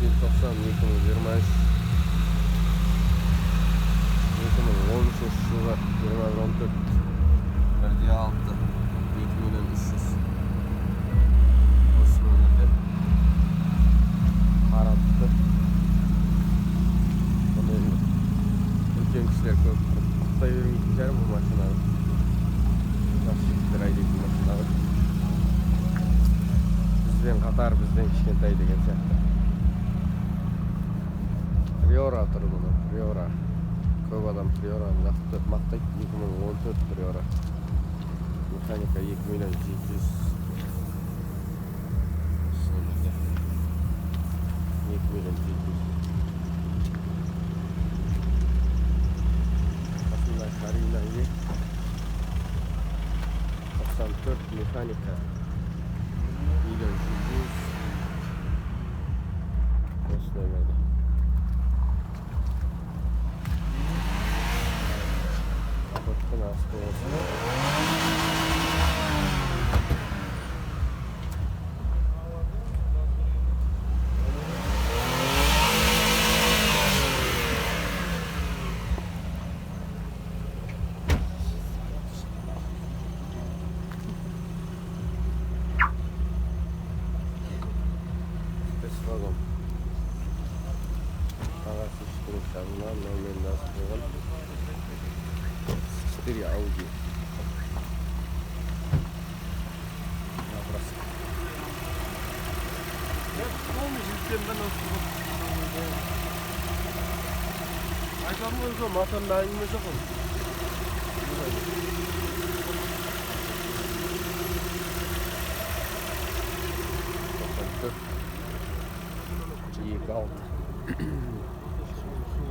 желтоқсан 2023 2013 жылғы 2014 1.6 2.300 осы нөмірде қарапты. Бұны үлкен кісілер көп құқтай бермейтін шығар бұл машинаны. Жақсы жігіттер айдайтын машинаны. Бізбен қатар, бізбен кішкентай деген сияқты. Приора тұр бұны, Приора. Көп адам Приораны жақсы мақтайды. 2014 Приора. Механика 2.700.000. Сынымызда 2.700.000. Қасында Карина 94 механика 1.700.000. Осы нөмірде. Капоттың асты осы. Вагон. Ағасы ішкінің шағынан нөмерін асып қойған 4 Audi. Набрасы. Айтамын өзі моторында әңгіме жоқ ол.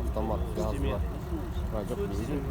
Автомат газ бар. Жоқ, бензин.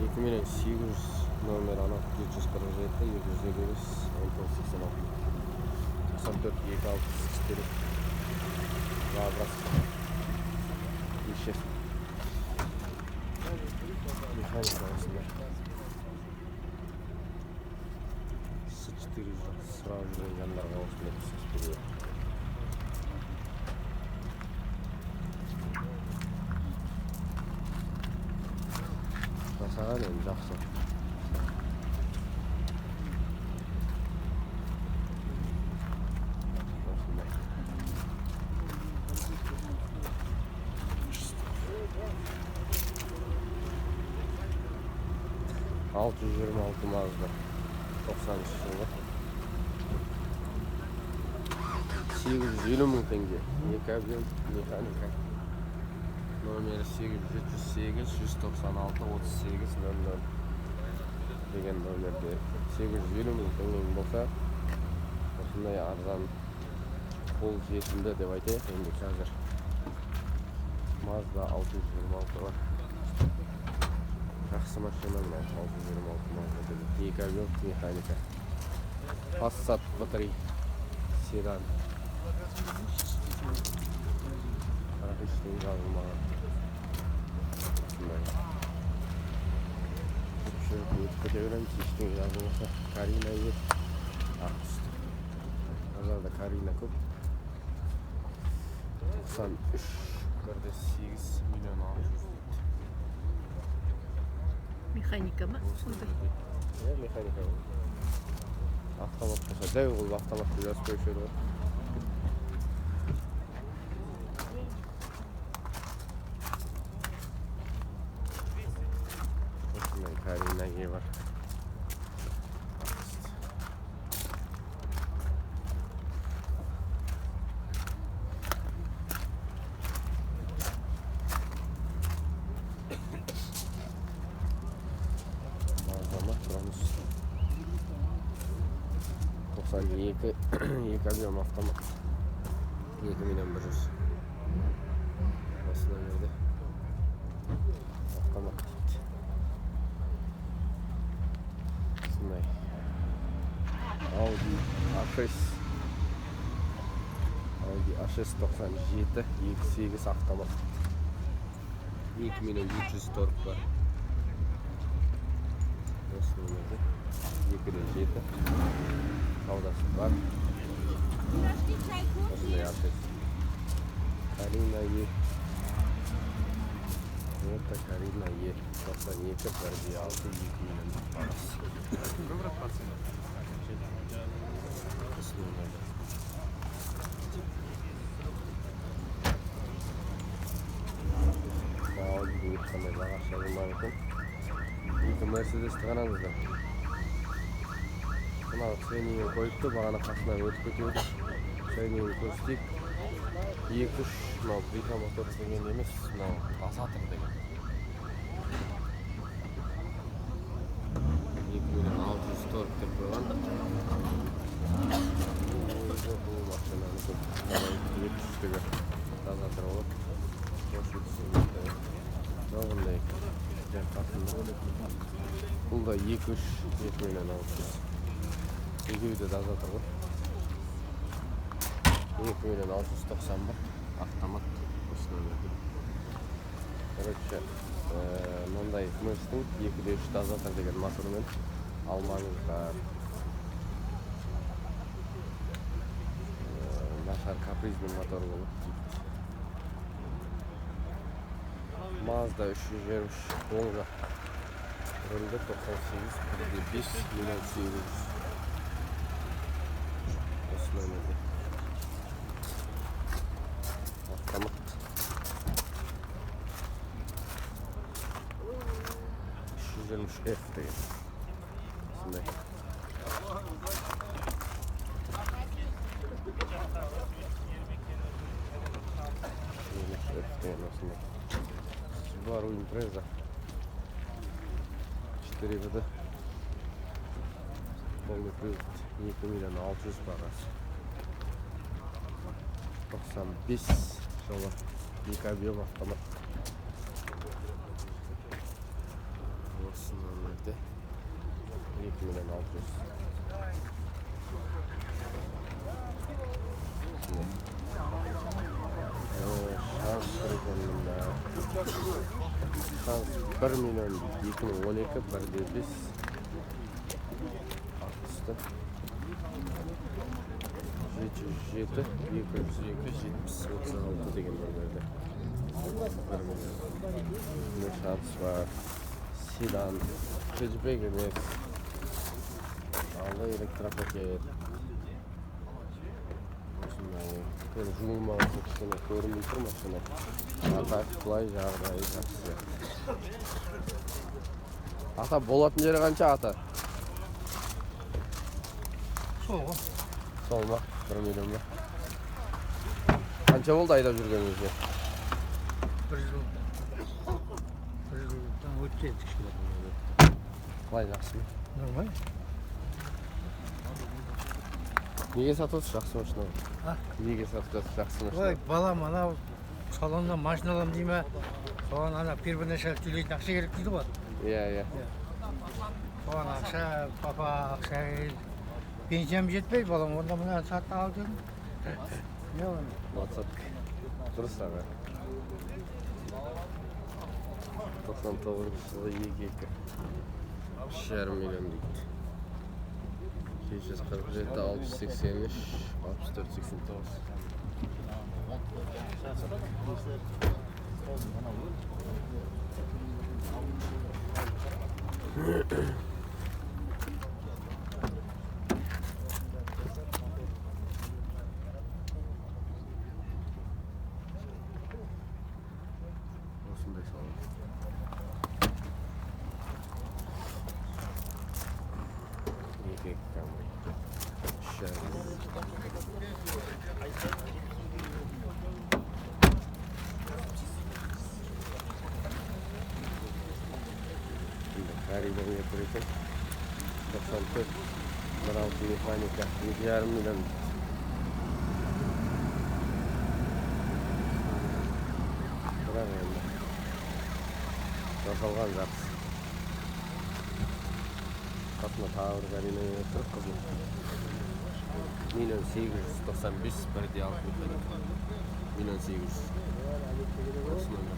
2800 номер ана 747 259 1986 94 264 Лаврас еще механика осында С400 сразу же жандарға осында түсіп жасаған енді жақсы. Осындай. 626 Mazda 90 жылғы 850.000 теңге. Екі объем механика. Номері 808-196-38-00 деген номерде 850.000 теңгең болса, осындай арзан қол жетімді деп айтайық. Енді қазір Mazda 626 бар. Жақсы машина мынау 626 Mazda деп. Екі объем механика. Passat батарей седан. Ештеңе жазылмаған. Көте береміз, ештеңе жазылмаса. Карина ет. Ақысты. Базарда Карина көп. 93 1.8 миллион 600. Механика ма? Иә, механика ғой. Автомат болса, дәу қылып автоматты жазып қойып еді ғой. Карина бар. Мазама тұрамыз. 92 объем автомат. 2.100.000. Осында жерде автомат дейді. Audi A6 97 2.8 автомат 2.300 торг бар. Осы нөмірде 2.7 саудасы бар. Altis. Karina E. Toyota Karina E. 92 1.6 2 million parası. Qanday bag'ishlarim bor ekan. Bitta Mercedes qarangizlar. Buni treningga qo'yibdi, bag'ana qasdan o'tib ketdi. Treningni ko'rsatdik. 2-3 Brita motor degan emas, Passatr degan. 2604 deb qo'ygan. Bu mashinani ko'p 700 ga Passatr olib, Bunday bu da 2-3 million olmuş. 2 de daha zaten var. 2 million 691 avtomat usulü. Короче, bunday Mercedes 2-3 daha zaten degan motorni almanızlar. Нашар капризный motor bo'lib. Mazda 323 Volga Rölde 98 1.5 milyon 800 Osmanlı'da Avtomat 323 F değil Şimdi F değil aslında Subaru Impreza 4 года полный привод 2 million 600 parası 95 жолы 2 объем автомат осы нөмірде 2 million 600 şans rekorunda şans 1 milyon 2012 1.5 60'da 707 202 76 degan bölümde 1 milyon ne şans var sedan hatchback emas aldı elektropaket жуылмаған кішкене көрінбей тұр машина ата құлай жағдайы жақсы ата болатын жері қанша ата сол ма 1 миллион ба қанша болды айдап жүргеніңізге 1 жылдан өтті қалай жақсы ма нормально неге сатасыз жақсы машина неге сатасыз жақсы машина ой балам анау салоннан машина аламын дей ма соған ана первоначально төлейтін ақша керек дейді ғой иә соған ақша папа ақша пенсиям жетпей балам онда мынаны сатып ал дедім не оны 20 дұрыс аға 99 жылы 2,5 миллион дейді 747 683 64 89 Osmonday salon. Екі камера. Karina yapıyorken 94 1.6 mekanika 7,5 milyon Bırak yani Yazılgan жақсы Katma tağır Karina yapıyor kızım 1.895 1.6 mekanika 1.800 Osmanlı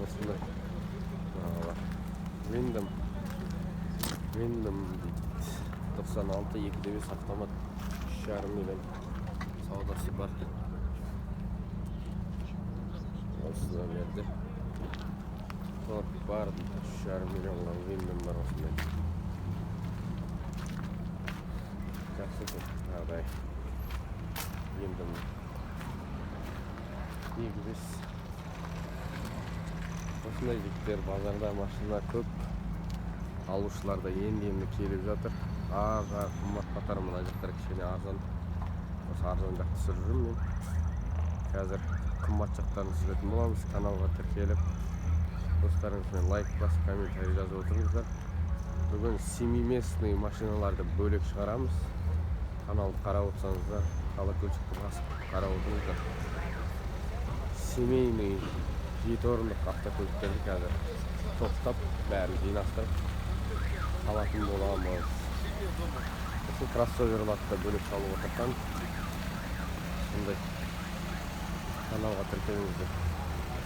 Osmanlı Wyndham Windom дейді. 96 2.5 автомат 3,5 миллион саудасы бар. Осы нөмерде торг бар дейді. 3,5 миллионға Windom бар осындай. Жақсы көп жағдай. Windom 2.5 осындай жігіттер базарда машина көп, алушылар да енді келіп жатыр. Жағы қымбат қатар, мына жақтар кішкене арзан. Осы арзан жақты түсіріп жүрмін мен. Қазір қымбат жақтарын түсіретін боламыз. Каналға тіркеліп, достарыңызбен лайк басып, комментарий жазып отырыңыздар. Бүгін семиместный машиналарды бөлек шығарамыз. Каналды қарап отырсаңыздар, колокольчикті басып қарап отырыңыздар. Семейный 7 орындық автокөліктерді қазір топтап, бәрін жинастырып алатын боламыз. Осы кроссоверларды да бөлек салып отырсам, сондай каналға тіркеліңіздер.